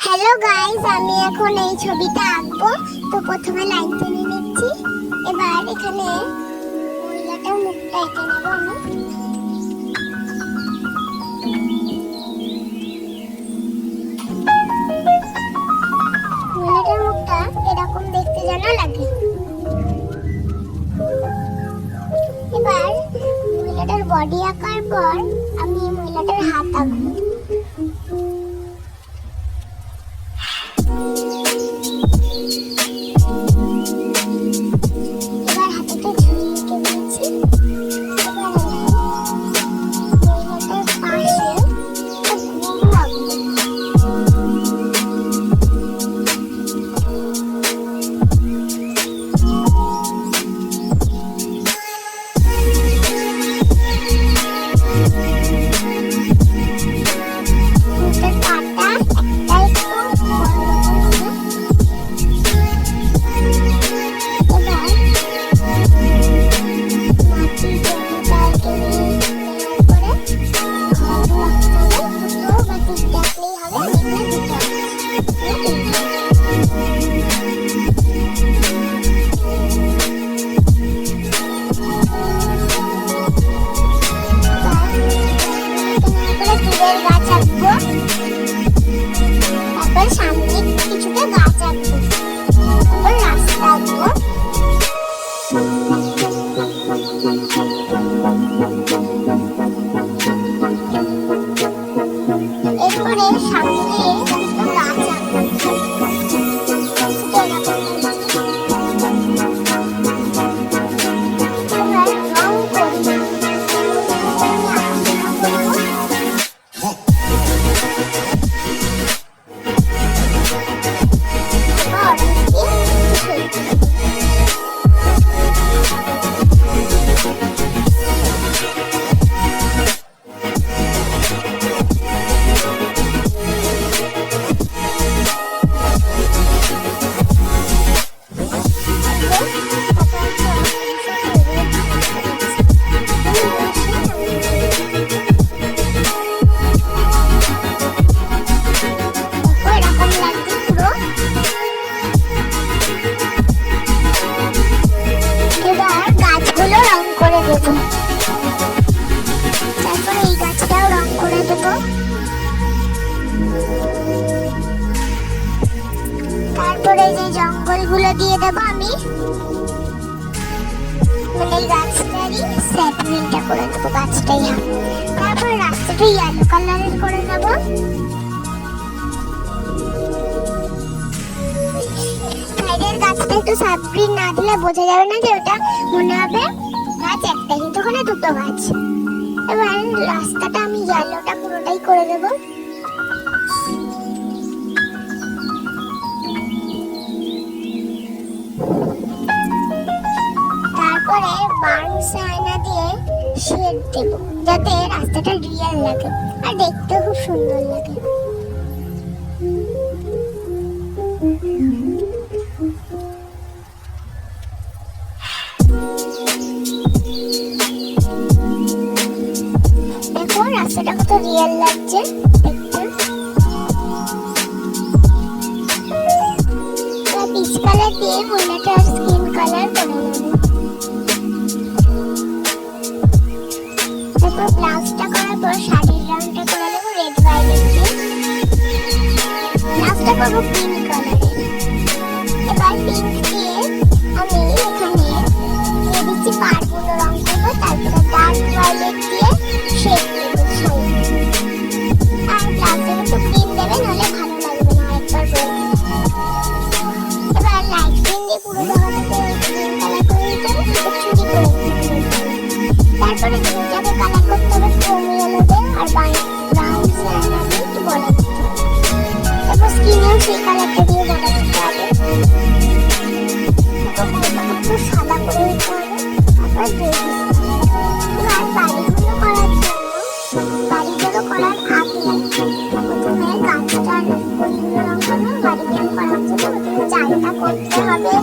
Hello guys, আমি এখন এই ছবিটা আঁকবো। তো প্রথমে লাইন টেনে নিচ্ছি। এবার এখানে মহিলাটার মুখটা এঁকে নেব আমি। মহিলাটার মুখটা এরকম দেখতে যেন লাগে। এবার মহিলাটার বডি আঁকার পর আমি মহিলাটার হাত আঁকবো। সামনে কিছুটা গাছ আঁকবো, তারপর রাস্তা আঁকবো। এরপরে সামনে গাছ আঁকবো। তারপরে এই গাছটাও রং করে দেব। তারপরে যে জঙ্গলগুলো দিয়ে দেব আমি, মানে এই গাছটারই সেটমেন্টটা করে দেবো, গাছটাই। তারপরে রাস্তাটা ইয়েলো কালারের করে দেব। সাইডের গাছটা একটু সাবগ্রিন না দিলে বোঝা যাবে না যে ওটা, মনে হবে গাছ একটা, কিন্তু ওখানে দুটো গাছ। এবার রাস্তাটা আমি ইয়েলোটা পুরোটাই করে দেব। তারপরে বার্নস আয়না দিয়ে শেড দেব, যাতে রাস্তাটা রিয়েল লাগে আর দেখতে খুব সুন্দর লাগে। রাস্তাটা কত রিয়েল লাগছে দেখতে। পিচ কালার দিয়ে মহিলাটার স্কিন কালার করে নেব। তারপর ব্লাউজটা করার পর শাড়ির রংটা করে নেব রেড ভায়োলেট দিয়ে। ব্লাউজটা করবো পিঙ্ক কালারের। এবার পিঙ্ক দিয়ে আমি এখানে দিয়ে দিচ্ছি পাড়গুলো রং করবো। তারপরে ডার্ক ভায়োলেট দিয়ে শেড দেবো। আর ব্লাউজে একটু ক্রিম দেবে, নাহলে ভালো লাগবে না, একবার বলবো। এবার লাইট গ্রিন দিয়ে পুরো জায়গাটাকে গ্রিন কালার করে দিতে হবে, চুরি করে দিতে হবে। তারপরে চুলটাকে কালার করতে হবে ক্রোম ইয়েলোতে আর ব্রাউন আয়না দিয়ে একটু বড় দিতে হবে। তারপর স্কিনেও সেই কালারটা দিয়ে বড় দিতে হবে। একটু সাদা করে দিতে হবে। তারপর দিয়ে দিতে হবে। এবার বাড়িগুলো করার আগে প্রথমে গাছটার রং করবো। বাড়িগুলো করার জন্য প্রথমে জালটা করতে হবে।